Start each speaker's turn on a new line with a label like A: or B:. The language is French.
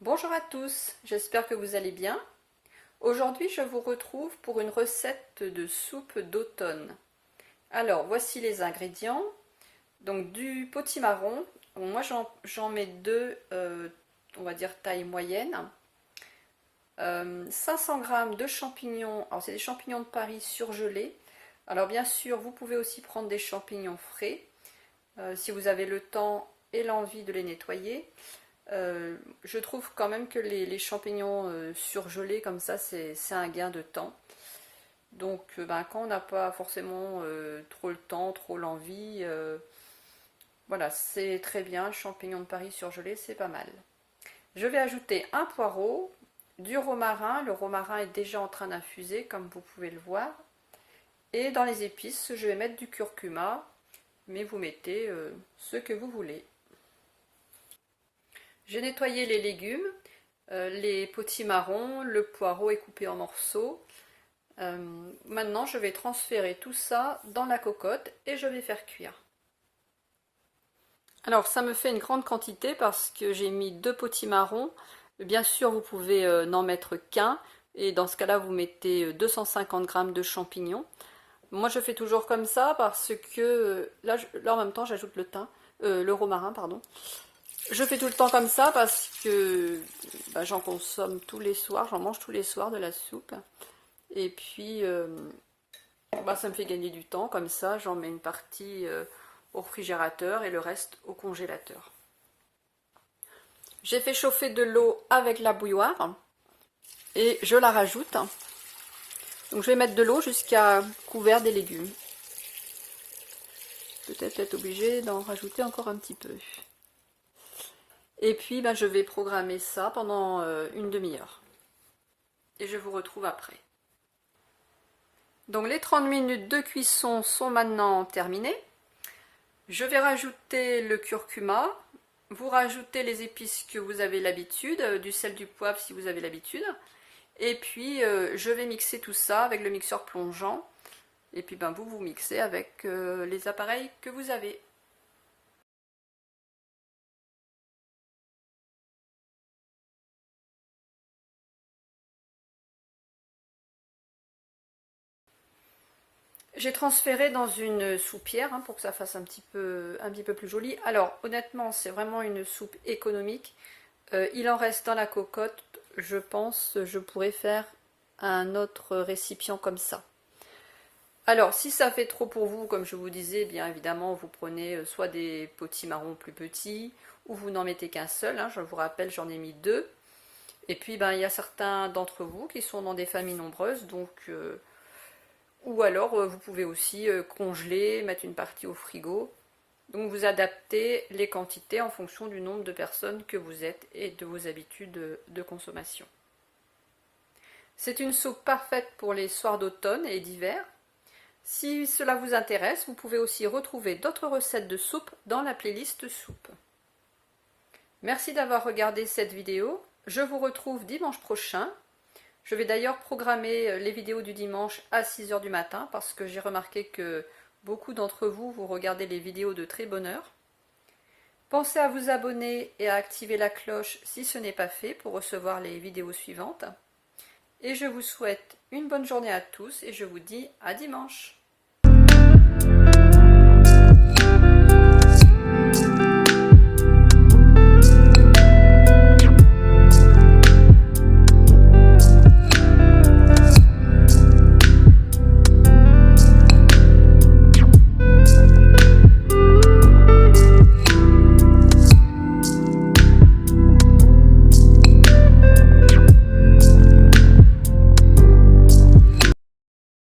A: Bonjour à tous, j'espère que vous allez bien. Aujourd'hui, je vous retrouve pour une recette de soupe d'automne. Alors, voici les ingrédients. Donc, du potimarron. Bon, moi, j'en mets deux, on va dire taille moyenne. 500 g de champignons. Alors, c'est des champignons de Paris surgelés. Alors, bien sûr, vous pouvez aussi prendre des champignons frais si vous avez le temps et l'envie de les nettoyer. Je trouve quand même que les champignons surgelés comme ça, c'est un gain de temps. Donc quand on n'a pas forcément trop le temps, trop l'envie, voilà, c'est très bien, le champignon de Paris surgelé, c'est pas mal. Je vais ajouter un poireau, du romarin, le romarin est déjà en train d'infuser comme vous pouvez le voir. Et dans les épices, je vais mettre du curcuma, mais vous mettez ce que vous voulez. J'ai nettoyé les légumes, les potimarrons, le poireau est coupé en morceaux. Maintenant, je vais transférer tout ça dans la cocotte et je vais faire cuire. Alors, ça me fait une grande quantité parce que j'ai mis 2 potimarrons. Bien sûr, vous pouvez n'en mettre qu'un. Et dans ce cas-là, vous mettez 250 g de champignons. Moi, je fais toujours comme ça parce que là en même temps, j'ajoute le romarin, pardon. Je fais tout le temps comme ça parce que j'en consomme tous les soirs, j'en mange tous les soirs de la soupe. Et puis, ça me fait gagner du temps, comme ça j'en mets une partie au réfrigérateur et le reste au congélateur. J'ai fait chauffer de l'eau avec la bouilloire et je la rajoute. Donc je vais mettre de l'eau jusqu'à couvert des légumes. Peut-être être obligée d'en rajouter encore un petit peu. Et puis je vais programmer ça pendant une demi-heure. Et je vous retrouve après. Donc les 30 minutes de cuisson sont maintenant terminées. Je vais rajouter le curcuma. Vous rajoutez les épices que vous avez l'habitude, du sel, du poivre si vous avez l'habitude. Et puis je vais mixer tout ça avec le mixeur plongeant. Et puis vous mixez avec les appareils que vous avez. J'ai transféré dans une soupière pour que ça fasse un petit peu plus joli. Alors honnêtement, c'est vraiment une soupe économique. Il en reste dans la cocotte. Je pense je pourrais faire un autre récipient comme ça. Alors si ça fait trop pour vous, comme je vous disais, bien évidemment vous prenez soit des potimarrons plus petits ou vous n'en mettez qu'un seul. Je vous rappelle, j'en ai mis 2. Et puis il y a certains d'entre vous qui sont dans des familles nombreuses, donc ou alors vous pouvez aussi congeler, mettre une partie au frigo. Donc vous adaptez les quantités en fonction du nombre de personnes que vous êtes et de vos habitudes de consommation. C'est une soupe parfaite pour les soirs d'automne et d'hiver. Si cela vous intéresse, vous pouvez aussi retrouver d'autres recettes de soupe dans la playlist soupe. Merci d'avoir regardé cette vidéo. Je vous retrouve dimanche prochain. Je vais d'ailleurs programmer les vidéos du dimanche à 6 h du matin parce que j'ai remarqué que beaucoup d'entre vous, vous regardez les vidéos de très bonne heure. Pensez à vous abonner et à activer la cloche si ce n'est pas fait pour recevoir les vidéos suivantes. Et je vous souhaite une bonne journée à tous et je vous dis à dimanche.